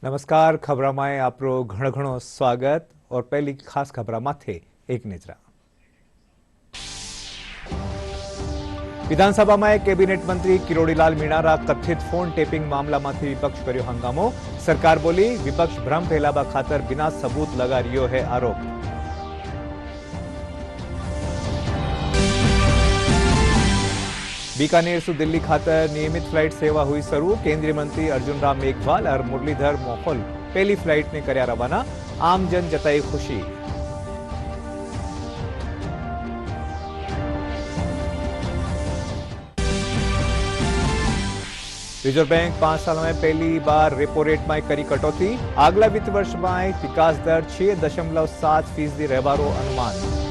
નમસ્કાર ખબરામાં આપણો ઘણો ઘણો સ્વાગત और पहली खास खबर माथे एक नजरा विधानसभा में कैबिनेट मंत्री किरोड़ीलाल मीणारा कथित फोन टेपिंग मामला में विपक्ष कर्यो हंगामो। सरकार बोली विपक्ष भ्रम फैलावा खातर बिना सबूत लगा रह्यो है आरोप। बीकानेर से दिल्ली खातर नियमित फ्लाइट सेवा हुई शुरू। केंद्रीय मंत्री अर्जुन राम मेघवाल और मुरलीधर मोहोल पहली फ्लाइट ने कर्या रवाना। आम जन जताई खुशी। रिजर्व बैंक 5 साल में पहली बार रेपो रेट में करी कटौती। आगला वित्त वर्ष में विकास दर 6.7% रहवारो अनुमान।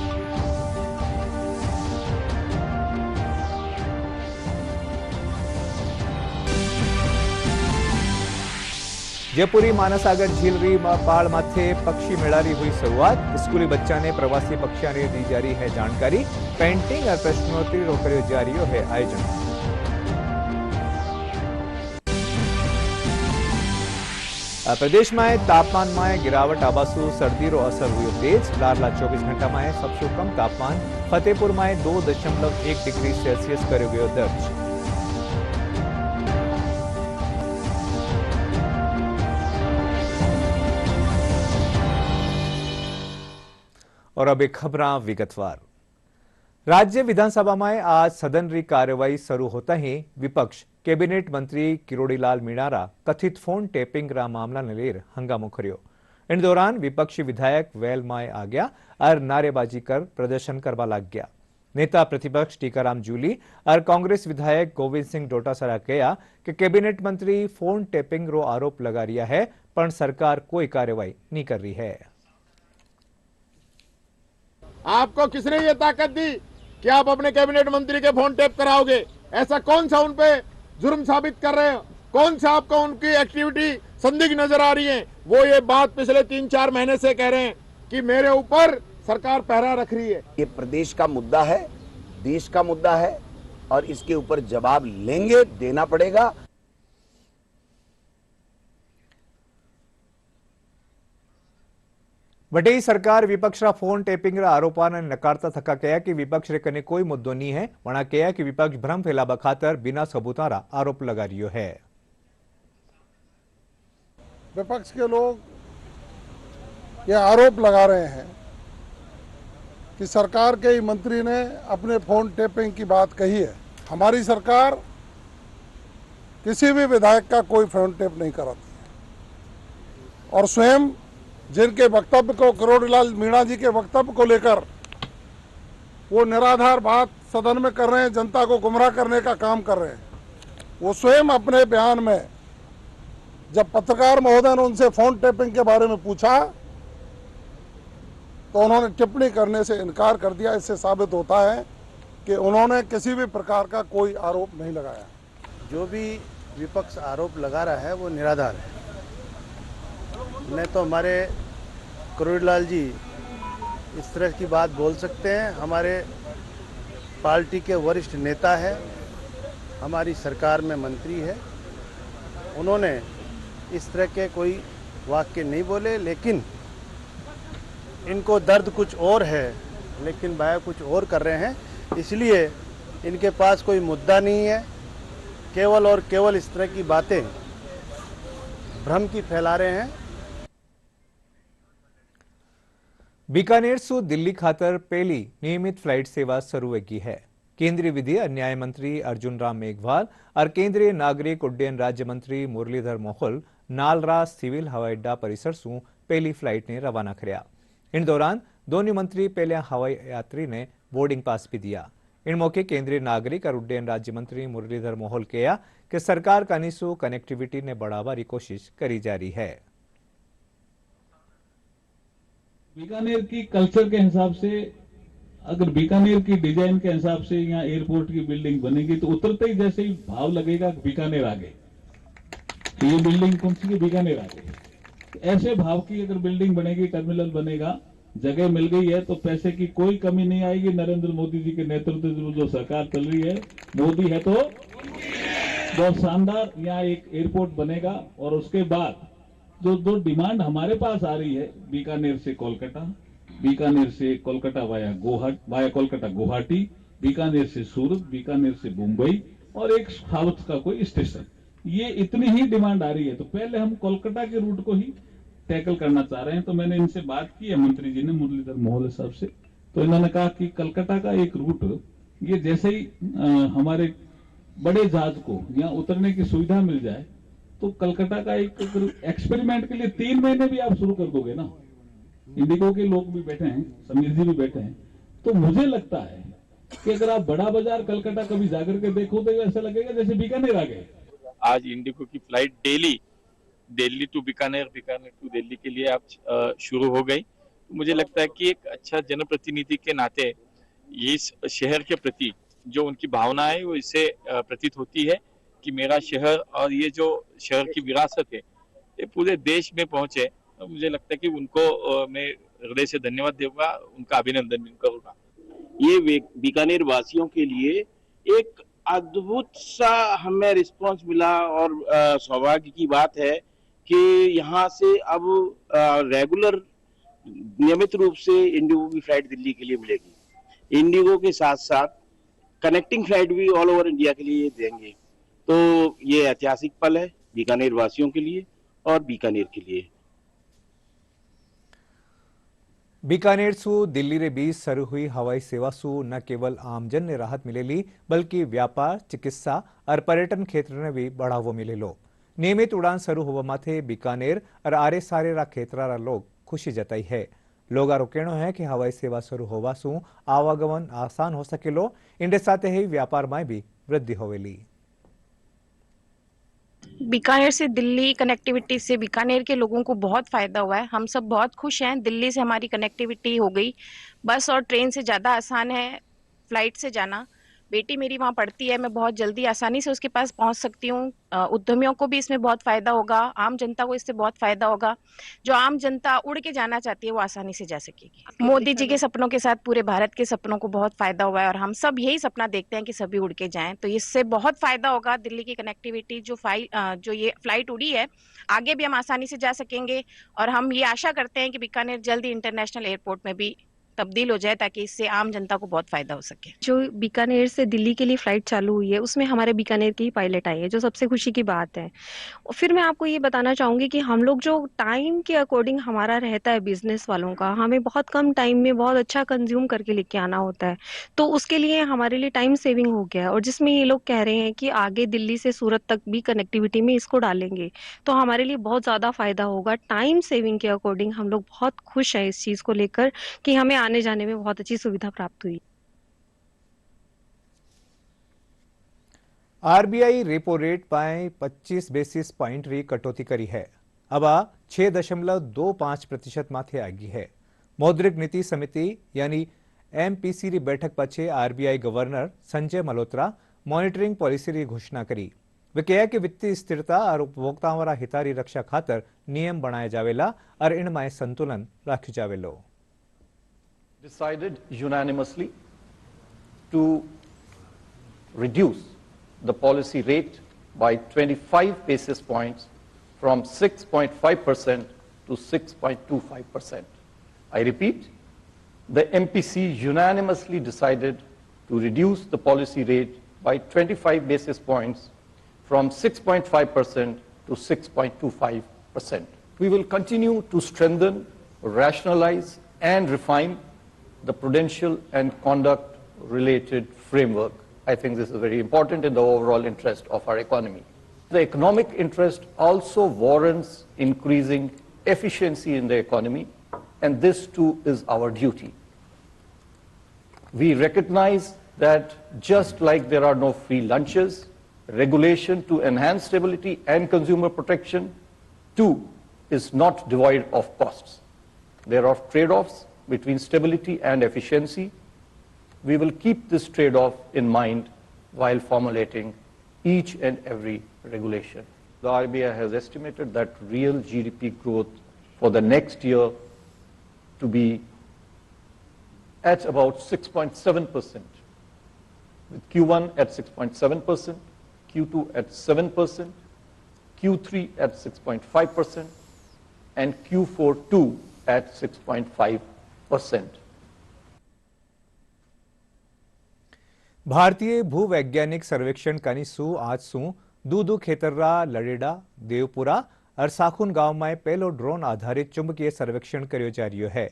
जयपुरी मानसागर झीलरी पाड़ माथे पक्षी मेला की हुई शुरुआत। स्कूली बच्चा ने प्रवासी पक्षियों ने दी जारी है जानकारी। पेंटिंग और प्रश्नोत्तरी रोकड़ियो जारी है आयोजन। प्रदेश में तापमान में गिरावट आबासु सर्दी रो असर हुई तेज। लारला 24 घंटा में सबसे कम तापमान फतेहपुर में 2.1 डिग्री सेल्सियस करो गयो दर्ज। और अब एक खबर विगतवार। राज्य विधानसभा में आज सदन की कार्यवाही शुरू होता ही विपक्ष कैबिनेट मंत्री किरोड़ीलाल मीणारा कथित फोन टेपिंग रा मामला ने लेकर हंगामो कर्यो। इन दौरान विपक्षी विधायक वेल में आ गया और नारेबाजी कर प्रदर्शन करवा लग गया। नेता प्रतिपक्ष टीकाराम जूली और कांग्रेस विधायक गोविंद सिंह डोटासरा कहा कि कैबिनेट मंत्री फोन टेपिंग रो आरोप लगा रहा है पर सरकार कोई कार्रवाई नहीं कर रही है। आपको किसने ये ताकत दी कि आप अपने कैबिनेट मंत्री के फोन टेप कराओगे? ऐसा कौन सा उन पे जुर्म साबित कर रहे हो? कौन सा आपको उनकी एक्टिविटी संदिग्ध नजर आ रही है? वो ये बात पिछले 3-4 महीने से कह रहे हैं कि मेरे ऊपर सरकार पहरा रख रही है। ये प्रदेश का मुद्दा है, देश का मुद्दा है और इसके ऊपर जवाब लेंगे, देना पड़ेगा। वडेई सरकार विपक्ष फोन टेपिंग आरोपा ने नकारता थका कहा कि विपक्ष रे कने कोई मुद्दो नहीं है। वणा कहा कि विपक्ष भ्रम फैलावा खातर बिना सबूता आरोप लगा रही है। विपक्ष के लोग ये आरोप लगा रहे हैं कि सरकार के ही मंत्री ने अपने फोन टेपिंग की बात कही है। हमारी सरकार किसी भी विधायक का कोई फोन टेप नहीं कराती और स्वयं जिनके वक्तव्य को किरोड़ीलाल मीणा जी के वक्तव्य को लेकर वो निराधार बात सदन में कर रहे हैं, जनता को गुमराह करने का काम कर रहे हैं। वो स्वयं अपने बयान में जब पत्रकार महोदय ने उनसे फोन टेपिंग के बारे में पूछा तो उन्होंने टिप्पणी करने से इनकार कर दिया। इससे साबित होता है कि उन्होंने किसी भी प्रकार का कोई आरोप नहीं लगाया। जो भी विपक्ष आरोप लगा रहा है वो निराधार है। नहीं तो हमारे किरोड़ीलाल जी इस तरह की बात बोल सकते हैं। हमारे पार्टी के वरिष्ठ नेता है, हमारी सरकार में मंत्री है, उन्होंने इस तरह के कोई वाक्य नहीं बोले। लेकिन इनको दर्द कुछ और है, लेकिन भाई कुछ और कर रहे हैं। इसलिए इनके पास कोई मुद्दा नहीं है, केवल और केवल इस तरह की बातें भ्रम की फैला रहे हैं। बीकानेर से दिल्ली खातर पहली नियमित फ्लाइट सेवा शुरू की है। केंद्रीय विधि और न्याय मंत्री अर्जुन राम मेघवाल और केंद्रीय नागरिक उड्डयन राज्य मंत्री मुरलीधर मोहोल नालरा सिविल हवाई अड्डा परिसर से पहली फ्लाइट ने रवाना कर्या। इन दौरान दोनों मंत्री पहले हवाई यात्री ने बोर्डिंग पास भी दिया। इन मौके केंद्रीय नागरिक और उड्डयन राज्य मंत्री मुरलीधर मोहोल कहा कि सरकार कानीसु कनेक्टिविटी ने बढ़ावा की कोशिश करी जा रही है। बीकानेर की कल्चर के हिसाब से, अगर बीकानेर की डिजाइन के हिसाब से यहाँ एयरपोर्ट की बिल्डिंग बनेगी तो उतरते ही जैसे ही भाव लगेगा बीकानेर आ गए, तो ये बिल्डिंग कौन सी है? बीकानेर आ गई। ऐसे भाव की अगर बिल्डिंग बनेगी, टर्मिनल बनेगा, जगह मिल गई है तो पैसे की कोई कमी नहीं आएगी। नरेंद्र मोदी जी के नेतृत्व में जो सरकार चल रही है, मोदी है तो बहुत शानदार यहाँ एक एयरपोर्ट बनेगा और उसके बाद जो दो डिमांड हमारे पास आ रही है, बीकानेर से कोलकाता, बीकानेर से कोलकाता वाया कोलकाता गुवाहाटी, बीकानेर से सूरत, बीकानेर से मुंबई और एक साउथ का कोई स्टेशन, ये इतनी ही डिमांड आ रही है। तो पहले हम कोलकाता के रूट को ही टैकल करना चाह रहे हैं। तो मैंने इनसे बात की है, मंत्री जी ने, मुरलीधर मोहल्ले साहब से, तो इन्होंने कहा कि कलकत्ता का एक रूट, ये जैसे ही हमारे बड़े जहाज को यहाँ उतरने की सुविधा मिल जाए तो कलकत्ता का एक एक्सपेरिमेंट के लिए 3 महीने भी आप शुरू कर दोगे ना। इंडिगो के लोग भी बैठे हैं, समीर जी भी बैठे हैं, तो मुझे लगता है कि अगर आप बड़ा बाजार कलकत्ता कभी जाकर के देखो तो ऐसा लगेगा जैसे बीकानेर आ गए। आज इंडिगो की flight Delhi to Bikaner, Bikaner to Delhi के लिए आप शुरू हो गई। तो मुझे लगता है कि एक अच्छा जनप्रतिनिधि के नाते इस शहर के प्रति जो उनकी भावना है वो इससे प्रतीत होती है कि मेरा शहर और ये जो शहर की विरासत है ये पूरे देश में पहुंचे। तो मुझे लगता है कि उनको मैं हृदय से धन्यवाद दूंगा, उनका अभिनंदन करूंगा। ये बीकानेर वासियों के लिए एक अद्भुत सा हमें रिस्पांस मिला और सौभाग्य की बात है कि यहाँ से अब रेगुलर नियमित रूप से इंडिगो की फ्लाइट दिल्ली के लिए मिलेगी। इंडिगो के साथ साथ कनेक्टिंग फ्लाइट भी ऑल ओवर इंडिया के लिए देंगे। तो ये ऐतिहासिक पल है बीकानेर वासियों के लिए और बीकानेर के लिए। बीकानेर सु दिल्ली रे बीच शुरू हुई हवाई सेवा सु न केवल आमजन ने राहत मिलेली बल्कि व्यापार, चिकित्सा और पर्यटन क्षेत्र ने भी बढ़ावो मिलेलो। नियमित उड़ान शुरू होवा माथे बीकानेर और आरे सारे रा क्षेत्र रा लोग खुशी जताई है। लोगारो कहनो है कि हवाई सेवा शुरू होवा सु आवागमन आसान हो सकेलो, इंडे साथे ही व्यापार में भी वृद्धि होवेली। बीकानेर से दिल्ली कनेक्टिविटी से बीकानेर के लोगों को बहुत फायदा हुआ है। हम सब बहुत खुश हैं। दिल्ली से हमारी कनेक्टिविटी हो गई। बस और ट्रेन से ज़्यादा आसान है फ्लाइट से जाना। बेटी मेरी वहाँ पढ़ती है, मैं बहुत जल्दी आसानी से उसके पास पहुँच सकती हूँ। उद्यमियों को भी इसमें बहुत फायदा होगा, आम जनता को इससे बहुत फायदा होगा। जो आम जनता उड़ के जाना चाहती है वो आसानी से जा सकेगी। मोदी जी के सपनों के साथ पूरे भारत के सपनों को बहुत फायदा हुआ है और हम सब यही सपना देखते हैं कि सभी उड़ के जाएं। तो इससे बहुत फायदा होगा। दिल्ली की कनेक्टिविटी जो ये फ्लाइट उड़ी है, आगे भी हम आसानी से जा सकेंगे और हम ये आशा करते हैं कि बीकानेर जल्दी इंटरनेशनल एयरपोर्ट में भी तब्दील हो जाए ताकि इससे आम जनता को बहुत फायदा हो सके। जो बीकानेर से दिल्ली के लिए फ्लाइट चालू हुई है उसमें हमारे बीकानेर के ही पायलट आए हैं, जो सबसे खुशी की बात है। और फिर मैं आपको ये बताना चाहूंगी कि हम लोग जो टाइम के अकॉर्डिंग हमारा रहता है बिजनेस वालों का, हमें बहुत कम टाइम में बहुत अच्छा कंज्यूम करके लेके आना होता है, तो उसके लिए हमारे लिए टाइम सेविंग हो गया है। और जिसमें ये लोग कह रहे हैं कि आगे दिल्ली से सूरत तक भी कनेक्टिविटी में इसको डालेंगे तो हमारे लिए बहुत ज़्यादा फायदा होगा। टाइम सेविंग के अकॉर्डिंग हम लोग बहुत खुश हैं इस चीज़ को लेकर कि हमें आने जाने में बहुत अच्छी सुविधा प्राप्त हुई। आरबीआई रेपो रेट पाए 25 बेसिस पॉइंट री कटौती करी है। अब 6.25% माथे आगी है। मौद्रिक नीति समिति यानी एमपीसी री बैठक पछे RBI governor Sanjay Malhotra monitoring policy री घोषणा करी। वे कहा कि वित्तीय स्थिरता और उपभोक्ताओं रा हितारी रक्षा खातर नियम बनाए जावेला और इनमें संतुलन राख्यो जावेलो। Decided unanimously to reduce the policy rate by 25 basis points from 6.5% to 6.25%. I repeat, the MPC unanimously decided to reduce the policy rate by 25 basis points from 6.5% to 6.25%. We will continue to strengthen, rationalize, and refine the prudential and conduct related framework. I think this is very important in the overall interest of our economy. The economic interest also warrants increasing efficiency in the economy, and this too is our duty. We recognize that just like there are no free lunches, regulation to enhance stability and consumer protection too is not devoid of costs. There are trade-offs between stability and efficiency. We will keep this trade-off in mind while formulating each and every regulation. The RBI has estimated that real GDP growth for the next year to be at about 6.7%, with Q1 at 6.7%, Q2 at 7%, Q3 at 6.5%, and Q4 2 at 6.5%. भारतीय भूवैज्ञानिक सर्वेक्षण कनिसू आज सू दूदू खेतर्रा लड़ेड़ा देवपुरा और साखुन गांव में पहलो drone आधारित चुंबकीय सर्वेक्षण कर्यो जा रह्यो है।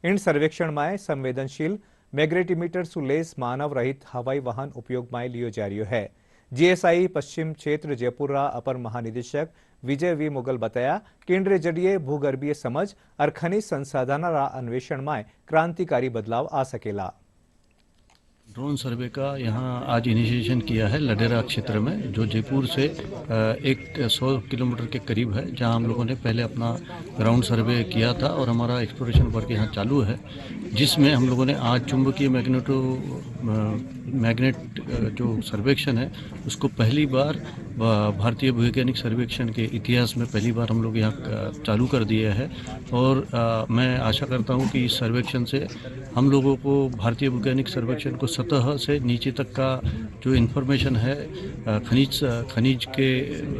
इन सर्वेक्षण में संवेदनशील मैग्नेटिमीटर सुलेस मानव रहित हवाई वाहन उपयोग में लियो जा रह्यो है। जीएसआई पश्चिम क्षेत्र जयपुरा अपर महानिदेशक विजय वी मुगल बताया केंद्र जरिए भूगर्भीय समझ और खनिज संसाधन अन्वेषण में क्रांतिकारी बदलाव आ सकेला। ड्रोन सर्वे का यहाँ आज इनिशिएशन किया है लडेरा क्षेत्र में, जो जयपुर से 100 किलोमीटर के करीब है, जहाँ हम लोगों ने पहले अपना ग्राउंड सर्वे किया था और हमारा एक्सप्लोरेशन वर्क यहाँ चालू है, जिसमें हम लोगों ने आज चुंबकीय मैग्नेट जो सर्वेक्षण है उसको पहली बार भारतीय भूवैज्ञानिक सर्वेक्षण के इतिहास में पहली बार हम लोग यहाँ चालू कर दिया है। और मैं आशा करता हूँ कि इस सर्वेक्षण से हम लोगों को भारतीय वैज्ञानिक सर्वेक्षण को सतह से नीचे तक का जो इन्फॉर्मेशन है खनिज के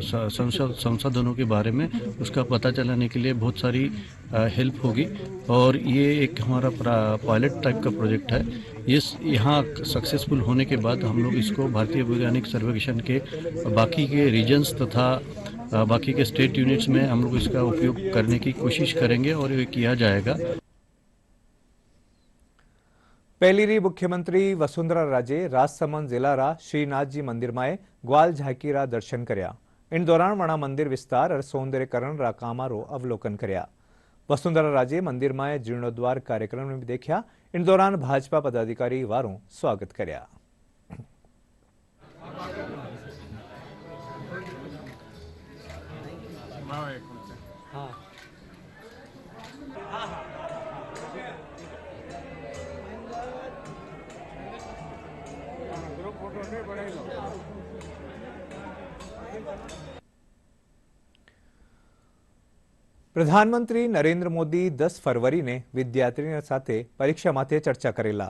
संसाधनों के बारे में उसका पता चलाने के लिए बहुत सारी हेल्प होगी। और ये एक हमारा पायलट टाइप का प्रोजेक्ट है। ये यहाँ सक्सेसफुल होने के बाद हम लोग इसको भारतीय वैज्ञानिक सर्वेक्षण के बाकी के रीजन्स तथा बाकी के स्टेट यूनिट्स में हम लोग इसका उपयोग करने की कोशिश करेंगे और ये किया जाएगा। पहली मुख्यमंत्री वसुंधरा राजे राजसमंद जिला श्रीनाथ जी मंदिर में ग्वाल झांकी दर्शन कर्या। इन दौरान वणा मंदिर विस्तार और सौंदर्यकरण रा कामारो अवलोकन कर्या। वसुंधरा राजे मंदिर में जीर्णोद्वार कार्यक्रम में भी देखा। इन दौरान भाजपा पदाधिकारी वारों स्वागत कर्या। प्रधानमंत्री नरेंद्र मोदी 10 फरवरी ने विद्यार्थियों साथे परीक्षा माथे चर्चा करेला।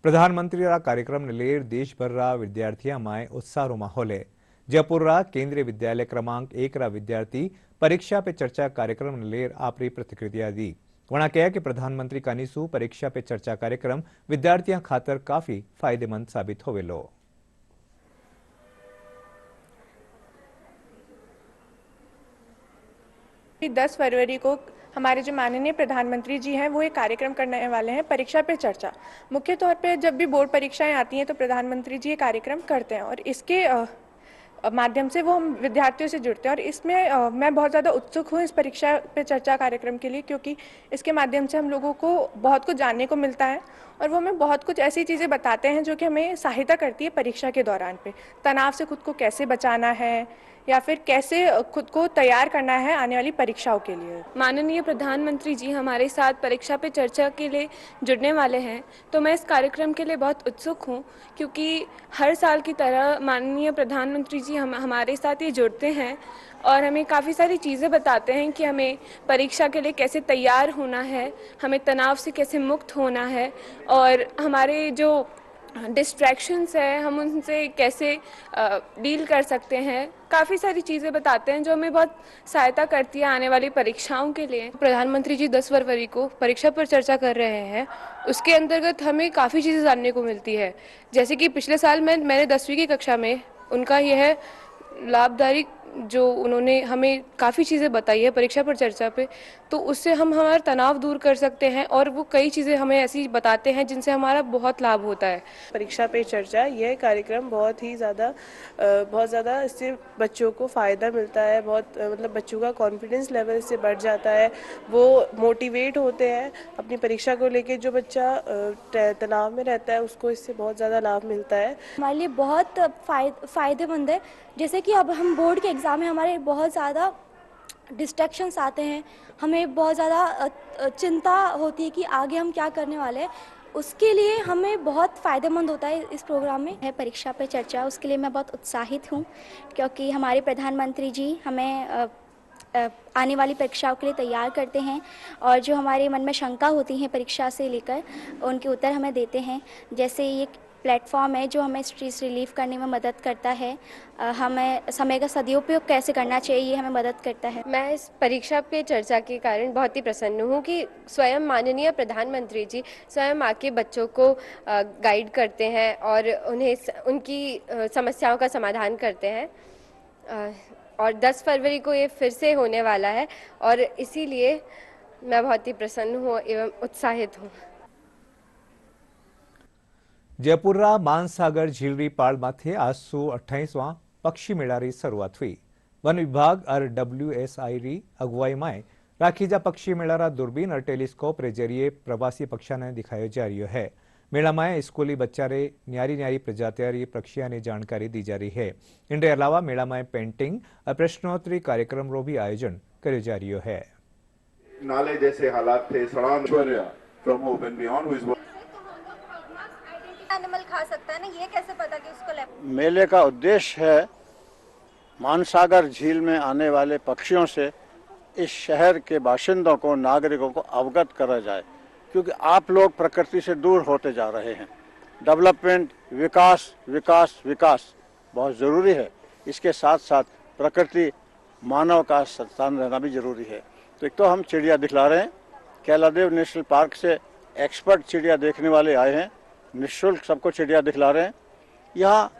प्रधानमंत्री कार्यक्रम ने लेर देशभर विद्यार्थियों में उत्साह माहौल है। जयपुर केंद्रीय विद्यालय क्रमांक 1 विद्यार्थी परीक्षा पे चर्चा कार्यक्रम ने लेर आपरी प्रतिक्रिया दी। वणा कहा कि प्रधानमंत्री कानीसू परीक्षा पे चर्चा कार्यक्रम विद्यार्थियों खातर काफी फायदेमंद साबित होवेलो। 10 फरवरी को हमारे जो माननीय प्रधानमंत्री जी हैं वो एक कार्यक्रम करने वाले हैं, परीक्षा पे चर्चा। मुख्य तौर पे जब भी बोर्ड परीक्षाएं आती हैं तो प्रधानमंत्री जी ये कार्यक्रम करते हैं और इसके माध्यम से वो हम विद्यार्थियों से जुड़ते हैं। और इसमें मैं बहुत ज़्यादा उत्सुक हूँ इस परीक्षा पे चर्चा कार्यक्रम के लिए, क्योंकि इसके माध्यम से हम लोगों को बहुत कुछ जानने को मिलता है और वो हमें बहुत कुछ ऐसी चीज़ें बताते हैं जो कि हमें सहायता करती है परीक्षा के दौरान पे। तनाव से खुद को कैसे बचाना है या फिर कैसे खुद को तैयार करना है आने वाली परीक्षाओं के लिए। माननीय प्रधानमंत्री जी हमारे साथ परीक्षा पे चर्चा के लिए जुड़ने वाले हैं, तो मैं इस कार्यक्रम के लिए बहुत उत्सुक हूँ, क्योंकि हर साल की तरह माननीय प्रधानमंत्री जी हमारे साथ ही जुड़ते हैं और हमें काफ़ी सारी चीज़ें बताते हैं कि हमें परीक्षा के लिए कैसे तैयार होना है, हमें तनाव से कैसे मुक्त होना है और हमारे जो डिस्ट्रैक्शंस है हम उनसे कैसे डील कर सकते हैं। काफ़ी सारी चीज़ें बताते हैं जो हमें बहुत सहायता करती है आने वाली परीक्षाओं के लिए। प्रधानमंत्री जी 10 फरवरी को परीक्षा पर चर्चा कर रहे हैं, उसके अंतर्गत हमें काफ़ी चीज़ें जानने को मिलती है। जैसे कि पिछले साल मैंने 10वीं की कक्षा में उनका यह लाभदायी जो उन्होंने हमें काफ़ी चीज़ें बताई है परीक्षा पर चर्चा पे, तो उससे हम हमारा तनाव दूर कर सकते हैं और वो कई चीज़ें हमें ऐसी बताते हैं जिनसे हमारा बहुत लाभ होता है। परीक्षा पे चर्चा यह कार्यक्रम बहुत ज़्यादा इससे बच्चों को फ़ायदा मिलता है, बहुत मतलब बच्चों का कॉन्फिडेंस लेवल इससे बढ़ जाता है, वो मोटिवेट होते हैं अपनी परीक्षा को लेके। जो बच्चा तनाव में रहता है उसको इससे बहुत ज़्यादा लाभ मिलता है। हमारे लिए बहुत फ़ायदेमंद है। जैसे कि अब हम बोर्ड के एग्ज़ाम में हमारे बहुत ज़्यादा डिस्ट्रैक्शंस आते हैं, हमें बहुत ज़्यादा चिंता होती है कि आगे हम क्या करने वाले हैं, उसके लिए हमें बहुत फ़ायदेमंद होता है इस प्रोग्राम में। है परीक्षा पे चर्चा, उसके लिए मैं बहुत उत्साहित हूँ, क्योंकि हमारे प्रधानमंत्री जी हमें आने वाली परीक्षाओं के लिए तैयार करते हैं और जो हमारे मन में शंका होती हैं परीक्षा से लेकर उनके उत्तर हमें देते हैं। जैसे ये प्लेटफॉर्म है जो हमें स्ट्रेस रिलीफ करने में मदद करता है। हमें समय का सदुपयोग कैसे करना चाहिए हमें मदद करता है। मैं इस परीक्षा पे चर्चा के कारण बहुत ही प्रसन्न हूँ कि स्वयं माननीय प्रधानमंत्री जी स्वयं आके बच्चों को गाइड करते हैं और उन्हें उनकी समस्याओं का समाधान करते हैं। और 10 फरवरी को ये फिर से होने वाला है और इसीलिए मैं बहुत ही प्रसन्न हूँ एवं उत्साहित हूँ। જયપુરના માનસાગર ઝીલરી પાળમાંથી આજસુ 28વાં પક્ષી મેળાની શરૂઆત हुई। वन विभाग और WSI री अगुवाई में राखीजा पक्षी मेळारा दूरबीन और टेलीस्कोप रे जरिए प्रवासी पक्षा ने दिखायो जा रही है। मेला में स्कूली बच्चा रे न्यारी न्यारी प्रजातियारी पक्षिया ने जानकारी दी जा रही है। इनके अलावा मेला में पेंटिंग और प्रश्नोत्तरी कार्यक्रम रो भी आयोजन करो जा रही है। नाले जैसे हालात थे फ्रॉम ओपन बियॉन्ड एनिमल खा सकता है ना, ये कैसे पता कि उसको मेले का उद्देश्य है मानसागर झील में आने वाले पक्षियों से इस शहर के बाशिंदों को, नागरिकों को अवगत करा जाए, क्योंकि आप लोग प्रकृति से दूर होते जा रहे हैं। डेवलपमेंट, विकास विकास विकास बहुत ज़रूरी है। इसके साथ साथ प्रकृति, मानव का स्थान रहना भी ज़रूरी है। तो एक तो हम चिड़िया दिखला रहे हैं। कैलादेव नेशनल पार्क से एक्सपर्ट चिड़िया देखने वाले आए हैं, निःशुल्क सबको चिड़िया दिखला रहे हैं। यहाँ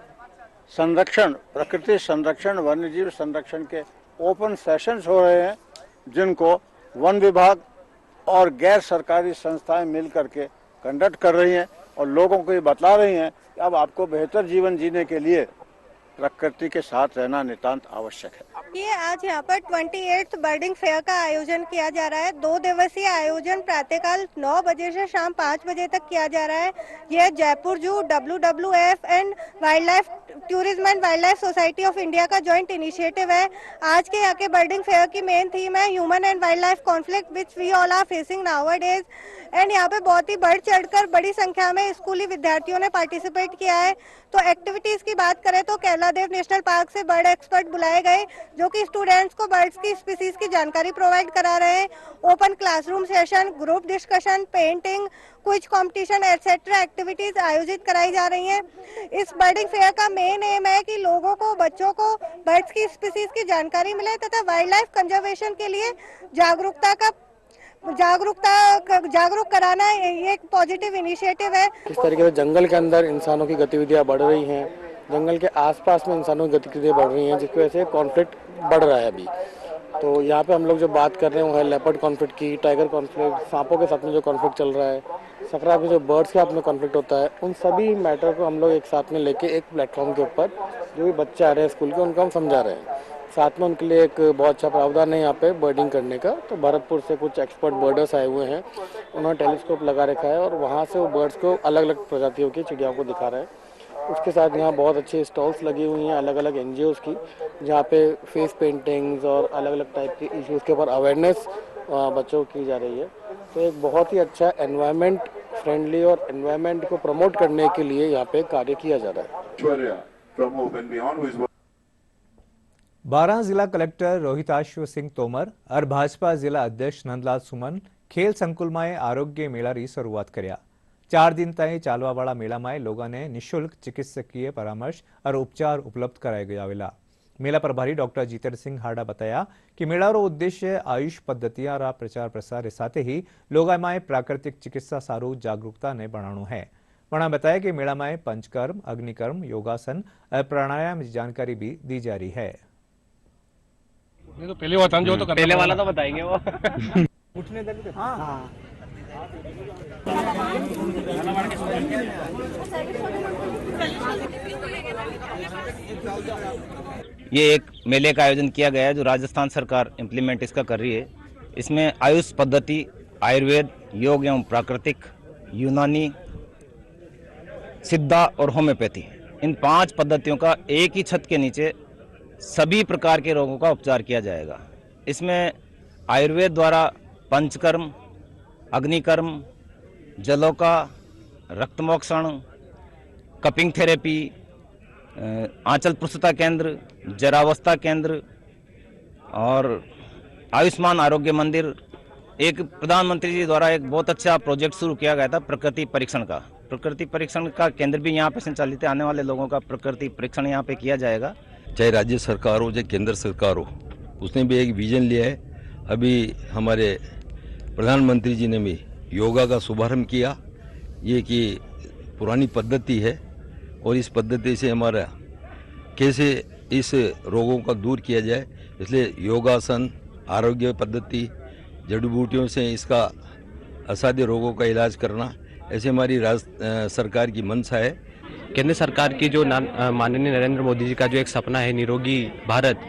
संरक्षण, प्रकृति संरक्षण, वन्यजीव संरक्षण के ओपन सेशंस हो रहे हैं, जिनको वन विभाग और गैर सरकारी संस्थाएं मिल करके कंडक्ट कर रही हैं और लोगों को ये बता रही हैं कि अब आपको बेहतर जीवन जीने के लिए प्रकृति के साथ रहना नितांत आवश्यक है। ये आज यहाँ पर 28th बर्डिंग फेयर का आयोजन किया जा रहा है। 2 दिवसीय आयोजन प्रातःकाल 9 बजे से शाम 5 बजे तक किया जा रहा है। यह Jaipur zoo, WWF and wildlife tourism and wildlife society of India का जॉइंट इनिशिएटिव है। आज के यहाँ के बर्डिंग फेयर की मेन थीम है human and wildlife conflict which we all are facing nowadays. And यहाँ पे बहुत ही बढ़ चढ़कर बड़ी संख्या में स्कूली विद्यार्थियों ने पार्टिसिपेट किया है। तो एक्टिविटीज की बात करें तो कैलादेव नेशनल पार्क से बर्ड एक्सपर्ट बुलाए गए जो कि स्टूडेंट्स को बर्ड्स की स्पीसीज की जानकारी प्रोवाइड करा रहे हैं। Open classroom session, group discussion, painting, quiz competition etcetera activities आयोजित कराई जा रही हैं। इस बर्डिंग फेयर का मेन एम है कि लोगों को, बच्चों को बर्ड्स की स्पीसीज की जानकारी मिले तथा वाइल्ड लाइफ कंजर्वेशन के लिए जागरूक कराना ये एक पॉजिटिव इनिशिएटिव है। इस तरीके से जंगल के अंदर इंसानों की गतिविधियां बढ़ रही हैं, जंगल के आसपास में इंसानों की गतिविधियां बढ़ रही हैं, जिसकी वजह से कॉन्फ्लिक्ट बढ़ रहा है अभी। तो यहाँ पे हम लोग जो बात कर रहे हैं वो है लेपर्ड कॉन्फ्लिक्ट की, टाइगर कॉन्फ्लिक्ट, सांपों के साथ में जो कॉन्फ्लिक्ट चल रहा है, सकरा में जो बर्ड्स के साथ में कॉन्फ्लिक्ट होता है, उन सभी मैटर को हम लोग एक साथ में लेके एक प्लेटफॉर्म के ऊपर जो भी बच्चे आ रहे हैं स्कूल के, उनको हम समझा रहे हैं। साथ में उनके लिए एक बहुत अच्छा प्रावधान है यहाँ पे बर्डिंग करने का। तो भरतपुर से कुछ एक्सपर्ट बर्डर्स आए हुए हैं, उन्होंने टेलीस्कोप लगा रखा है और वहाँ से वो बर्ड्स को अलग अलग प्रजातियों की चिड़ियाओं को दिखा रहे हैं। उसके साथ यहाँ बहुत अच्छी स्टॉल्स लगी हुई हैं अलग अलग NGOs की, जहाँ पे फेस पेंटिंग्स और अलग अलग टाइप के इश्यूज़ के ऊपर अवेयरनेस बच्चों को की जा रही है। तो एक बहुत ही अच्छा एनवायरनमेंट फ्रेंडली और एनवायरनमेंट को प्रमोट करने के लिए यहाँ पे कार्य किया जा रहा है। 12 जिला कलेक्टर रोहिताश्व सिंह तोमर और भाजपा जिला अध्यक्ष नंदलाल सुमन खेल संकुल में आरोग्य मेला की शुरुआत कर्या। 4 दिन ताई चालवा वाला मेला में लोगों ने निःशुल्क चिकित्सकीय परामर्श और उपचार उपलब्ध कराए गया। मेला प्रभारी डॉक्टर जीतेंद्र सिंह हाड़ा बताया कि मेला रो उद्देश्य आयुष पद्धतियां रा प्रचार प्रसार साथ ही लोगों में प्राकृतिक चिकित्सा सारू जागरूकता ने बढ़ाणु है। उन्होंने बताया कि मेला में पंचकर्म, अग्निकर्म, योगासन और प्राणायाम की जानकारी भी दी जा रही है। नहीं तो पहले बता जो तो पहले वाला तो बताएंगे वो उठने दे। ये एक मेले का आयोजन किया गया है जो राजस्थान सरकार इम्प्लीमेंट इसका कर रही है। इसमें आयुष पद्धति, आयुर्वेद, योग एवं प्राकृतिक, यूनानी, सिद्धा और होम्योपैथी, इन 5 पद्धतियों का एक ही छत के नीचे सभी प्रकार के रोगों का उपचार किया जाएगा। इसमें आयुर्वेद द्वारा पंचकर्म, अग्निकर्म, जलोका, रक्तमोक्षण, कपिंग थेरेपी, आंचल पुष्टता केंद्र, जरावस्था केंद्र और आयुष्मान आरोग्य मंदिर। एक प्रधानमंत्री जी द्वारा एक बहुत अच्छा प्रोजेक्ट शुरू किया गया था प्रकृति परीक्षण का, प्रकृति परीक्षण का केंद्र भी यहाँ पे संचालित है। आने वाले लोगों का प्रकृति परीक्षण यहाँ पे किया जाएगा। चाहे राज्य सरकार हो चाहे केंद्र सरकार हो, उसने भी एक विजन लिया है। अभी हमारे प्रधानमंत्री जी ने भी योगा का शुभारंभ किया। ये कि पुरानी पद्धति है और इस पद्धति से हमारा कैसे इस रोगों का दूर किया जाए, इसलिए योगासन, आरोग्य पद्धति, जड़ी बूटियों से इसका असाध्य रोगों का इलाज करना, ऐसे हमारी सरकार की मंशा है। केंद्र सरकार की जो माननीय नरेंद्र मोदी जी का जो एक सपना है निरोगी भारत,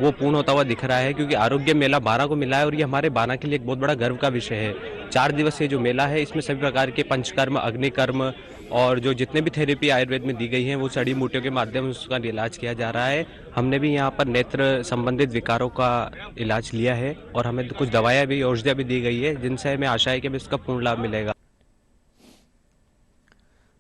वो पूर्ण होता हुआ दिख रहा है, क्योंकि आरोग्य मेला बारां को मिला है और ये हमारे बारां के लिए एक बहुत बड़ा गर्व का विषय है। 4 दिवसीय जो मेला है, इसमें सभी प्रकार के पंचकर्म, अग्निकर्म और जो जितने भी थेरेपी आयुर्वेद में दी गई हैं वो जड़ी बूटियों के माध्यम से उसका इलाज किया जा रहा है। हमने भी यहाँ पर नेत्र संबंधित विकारों का इलाज लिया है और हमें कुछ दवाएं भी, औषधियाँ भी दी गई है, जिनसे हमें आशा है कि हमें इसका पूर्ण लाभ मिलेगा।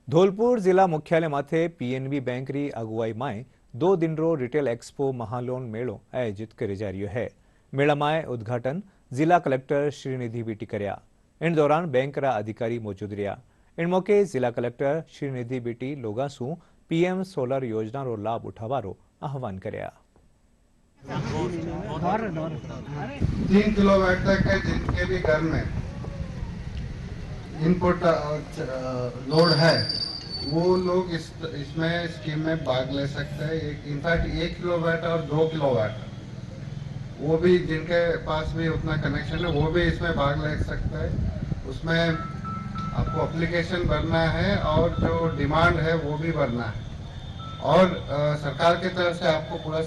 ધોલપુર જિલ્લા મુખ્યાલય માથે પીએનબી બેંકની અગુવાઈમાં 2 દિનનો રિટેલ એક્સપો મહાલોન મેળો આયોજિત કરી जा रही है। મેળામાં ઉદ્ઘાટન જિલ્લા કલેક્ટર શ્રીનિધિ બીટી કર્યા। इन दौरान બેંકના अधिकारी मौजूद રહ્યા। इन मौके जिला कलेक्टर श्रीनिधि बीटी लोगासू पीएम सोलर योजनाનો લાભ ઉઠાવવાનો આહવાન કર્યા। 3 किलोवाट तक है जिनके भी घर में इनपुट लोड है, वो लोग इसमें स्कीम में भाग ले सकते हैं। इनफैक्ट 1 किलोवाट और 2 किलोवाट, वो भी जिनके पास भी उतना कनेक्शन है वो भी इसमें भाग ले सकते हैं। उसमें आपको एप्लीकेशन भरना है और जो डिमांड है वो भी भरना है और सरकार की तरफ से आपको पूरा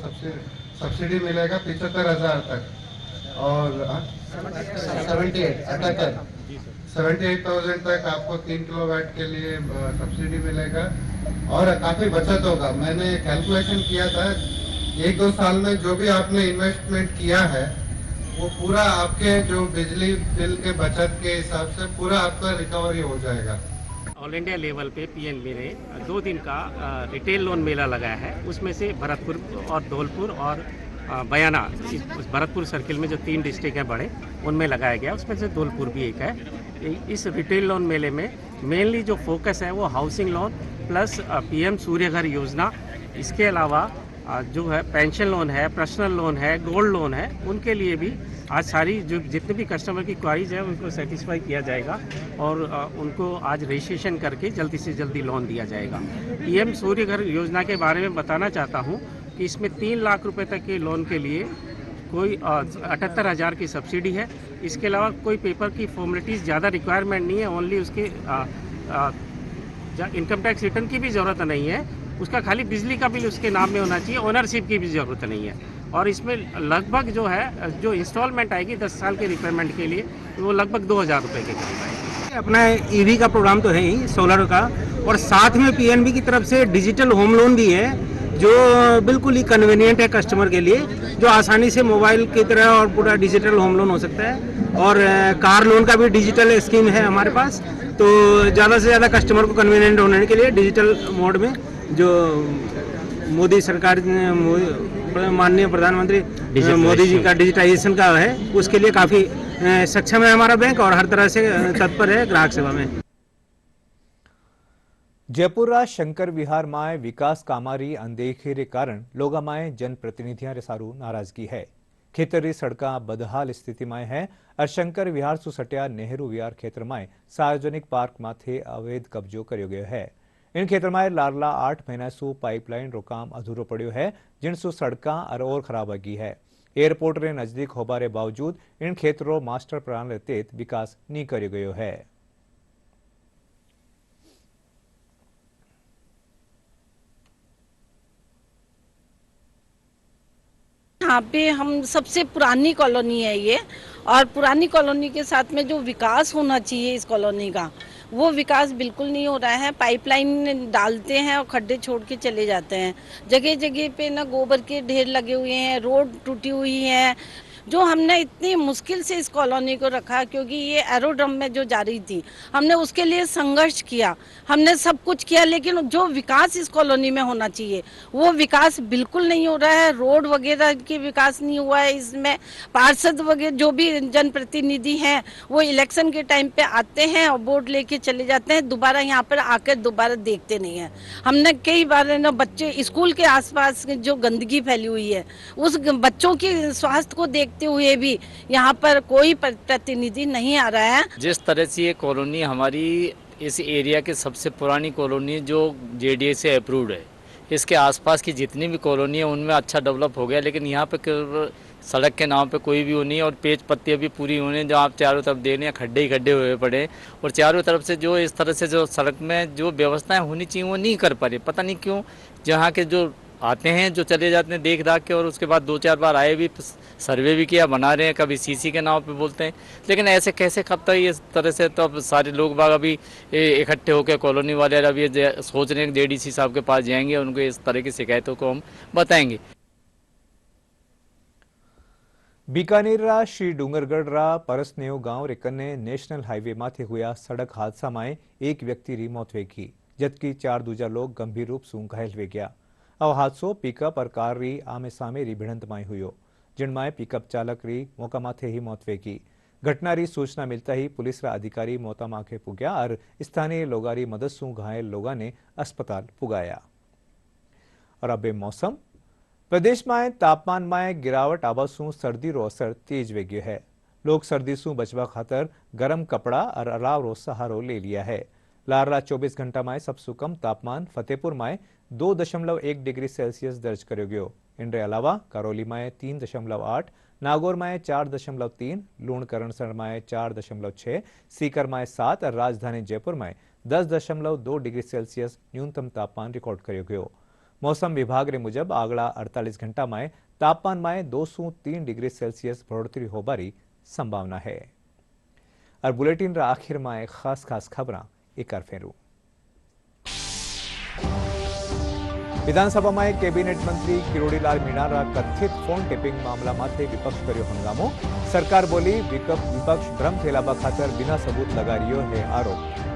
सब्सिडी मिलेगा 75,000 तक और 78,000 तक आपको 3 किलोवाट के लिए सब्सिडी मिलेगा और काफ़ी बचत होगा। मैंने कैलकुलेशन किया था, 1-2 साल में जो भी आपने इन्वेस्टमेंट किया है वो पूरा आपके जो बिजली बिल के बचत के हिसाब से पूरा आपका रिकवरी हो जाएगा। ऑल इंडिया लेवल पे पीएनबी ने 2 दिन का रिटेल लोन मेला लगाया है। उसमें से भरतपुर और धौलपुर और बयाना, भरतपुर सर्किल में जो 3 डिस्ट्रिक्ट हैं बड़े, उनमें लगाया गया। उसमें से धौलपुर भी एक है। इस रिटेल लोन मेले में मेनली जो फोकस है वो हाउसिंग लोन प्लस पीएम सूर्य घर योजना, इसके अलावा जो है पेंशन लोन है, पर्सनल लोन है, गोल्ड लोन है, उनके लिए भी आज सारी जो जितने भी कस्टमर की क्वारीज है उनको सेटिस्फाई किया जाएगा और उनको आज रजिस्ट्रेशन करके जल्दी से जल्दी लोन दिया जाएगा। पीएम सूर्य घर योजना के बारे में बताना चाहता हूँ कि इसमें 3 लाख रुपए तक के लोन के लिए कोई 78,000 की सब्सिडी है। इसके अलावा कोई पेपर की फॉर्मेलिटीज़ ज़्यादा रिक्वायरमेंट नहीं है, ओनली उसके इनकम टैक्स रिटर्न की भी ज़रूरत नहीं है, उसका खाली बिजली का बिल उसके नाम में होना चाहिए, ओनरशिप की भी ज़रूरत नहीं है। और इसमें लगभग जो है जो इंस्टॉलमेंट आएगी 10 साल के रिपेमेंट के लिए वो लगभग 2,000 रुपये के करीब आएगी। अपना ईवी का प्रोग्राम तो है ही सोलर का, और साथ में पीएनबी की तरफ से डिजिटल होम लोन भी है जो बिल्कुल ही कन्वीनियंट है कस्टमर के लिए, जो आसानी से मोबाइल की तरह और पूरा डिजिटल होम लोन हो सकता है। और कार लोन का भी डिजिटल स्कीम है हमारे पास, तो ज़्यादा से ज़्यादा कस्टमर को कन्वीनियंट होने के लिए डिजिटल मोड में जो मोदी सरकार माननीय प्रधानमंत्री मोदी जी का डिजिटाइजेशन का है, उसके लिए काफ़ी सक्षम है हमारा बैंक और हर तरह से तत्पर है ग्राहक सेवा में। जयपुरा शंकर विहार में विकास कामारी अनदेखी कारण लोगों में जनप्रतिनिधियों रे सारू नाराजगी है। खेतरी सड़का बदहाल स्थिति में है और शंकर विहार सु सटिया नेहरू विहार क्षेत्र में सार्वजनिक पार्क माथे अवैध कब्जो कर्यो गयो है। इन क्षेत्र में लारला 8 महीना सु पाइपलाइन रो काम अधूरो पड़ो है, जिनसु सड़का और खराब होगी है। एयरपोर्ट रे नजदीक होबारे बावजूद इन क्षेत्रों मास्टर प्लान रे तहत विकास नहीं कर्यो गयो है। यहाँ पे हम सबसे पुरानी कॉलोनी है ये, और पुरानी कॉलोनी के साथ में जो विकास होना चाहिए इस कॉलोनी का, वो विकास बिल्कुल नहीं हो रहा है। पाइपलाइन डालते हैं और खड्डे छोड़ के चले जाते हैं। जगह जगह पे ना गोबर के ढेर लगे हुए हैं, रोड टूटी हुई है, जो हमने इतनी मुश्किल से इस कॉलोनी को रखा, क्योंकि ये एरोड्रम में जो जा रही थी, हमने उसके लिए संघर्ष किया, हमने सब कुछ किया, लेकिन जो विकास इस कॉलोनी में होना चाहिए वो विकास बिल्कुल नहीं हो रहा है। रोड वगैरह की विकास नहीं हुआ है। इसमें पार्षद वगैरह जो भी जनप्रतिनिधि हैं वो इलेक्शन के टाइम पे आते हैं और वोट लेके चले जाते हैं, दोबारा यहाँ पर आकर दोबारा देखते नहीं है। हमने कई बार ना बच्चे स्कूल के आसपास जो गंदगी फैली हुई है, उस बच्चों की स्वास्थ्य को देखते हुए भी यहाँ पर कोई प्रतिनिधि नहीं आ रहा है। जिस तरह से ये कॉलोनी हमारी इस एरिया की सबसे पुरानी कॉलोनी जो JDA से अप्रूव्ड है, इसके आसपास की जितनी भी कॉलोनी है उनमें अच्छा डेवलप हो गया, लेकिन यहाँ पे सड़क के नाम पे कोई भी वो नहीं है और पेच पत्ती अभी पूरी होने, जो आप चारों तरफ देख रहे हैं खड्डे ही खड्डे हुए पड़े और चारों तरफ से जो इस तरह से जो सड़क में जो व्यवस्थाएं होनी चाहिए वो नहीं कर पा रही। पता नहीं क्यों, जहाँ के जो आते हैं जो चले जाते हैं देख दाख के, और उसके बाद 2-4 बार आए भी, सर्वे भी किया, बना रहे हैं, कभी CC के नाम पे बोलते हैं, लेकिन ऐसे कैसे कब तक इस तरह से। तो अब सारे लोग बाग अभी इकट्ठे होकर कॉलोनी वाले अभी सोच रहे हैं कि JDC साहब के पास जाएंगे, उनको इस तरह की शिकायतों को हम बताएंगे। बीकानेर श्री डूंगरगढ़ परसनेव गांव रेकने नेशनल हाईवे माथे हुआ सड़क हादसा में एक व्यक्ति री मौत वेगी, जबकि 4 दूजा लोग गंभीर रूप से घायल वे गया। आ हादसो पिकअप और कार री आमे सामे री भिड़ंत में हुयो, जिनमें पिकअप चालक री मौका माथे ही मौत वेगी। घटना री सूचना मिलता ही पुलिस रा अधिकारी मौता माखे पुग्या और स्थानीय लोगारी मदद से घायल लोगा ने अस्पताल पुगाया। और अब मौसम, प्रदेश में तापमान में गिरावट आवा सु सर्दी रो असर तेज वे गयो है। लोग सर्दी सु बचवा खातर गरम कपड़ा और अलाव रो सहारो ले लिया है। लारला 24 घंटा में सबसे कम तापमान फतेहपुर में 2.1 डिग्री सेल्सियस दर्ज करो गयो। इनके अलावा करौली में 3.8, नागौर में 4.3, लूणकरणसर में 4.6, सीकर में 7 और राजधानी जयपुर में 10.2 डिग्री सेल्सियस न्यूनतम तापमान रिकॉर्ड करो गयो। मौसम विभाग रे मुजब आगला 48 घंटा में तापमान में 2 से 3 डिग्री सेल्सियस बढ़ोतरी होबारी संभावना है। और बुलेटिन रा आखिर में खास खबरां एक बार फेरू। विधानसभा में कैबिनेट मंत्री किरोड़ीलाल मीणा कथित फोन टेपिंग मामला माथे विपक्ष कर्यो हंगामो। सरकार बोली विपक्ष भ्रम फैलावा खातर बिना सबूत लगा रह्यो है आरोप।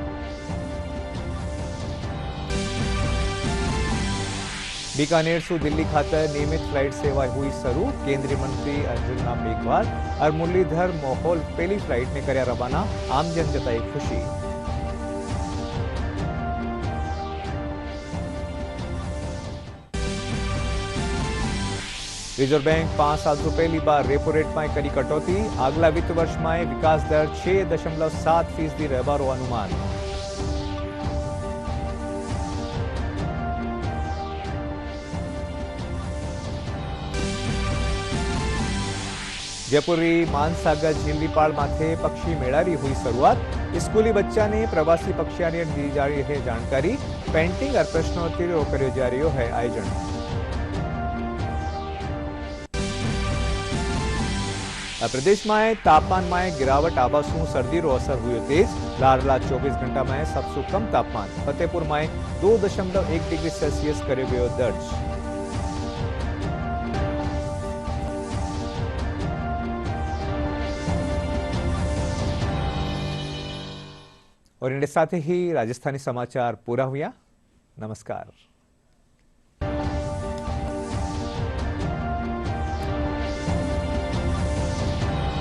बीकानेर से दिल्ली खातर नियमित फ्लाइट सेवा हुई शुरू। केंद्रीय मंत्री अर्जुन राम मेघवाल और मुरलीधर मोहोल पहली फ्लाइट में कर्या रवाना, आमजन जताई खुशी। रिजर्व बैंक 5 साल से पहली बार रेपो रेट में करी कटौती। अगला वित्त वर्ष में विकास दर 6.7% रहबारो अनुमान। जयपुरी मानसागर झीलरीपाड़ माथे पक्षी मेळारी हुई शुरुआत। स्कूली बच्चा ने प्रवासी पक्षियों ने दी जा रही है जानकारी। पेंटिंग और प्रश्नोत्तरी करो जा रही है आयोजन। प्रदेश में तापमान में गिरावट आवा सु सर्दी रो असर हुई तेज। लारला 24 घंटा में सबसे कम तापमान फतेहपुर में 2.1 डिग्री सेल्सियस करो गयो दर्ज। और इनके साथ ही राजस्थानी समाचार पूरा हुआ। नमस्कार।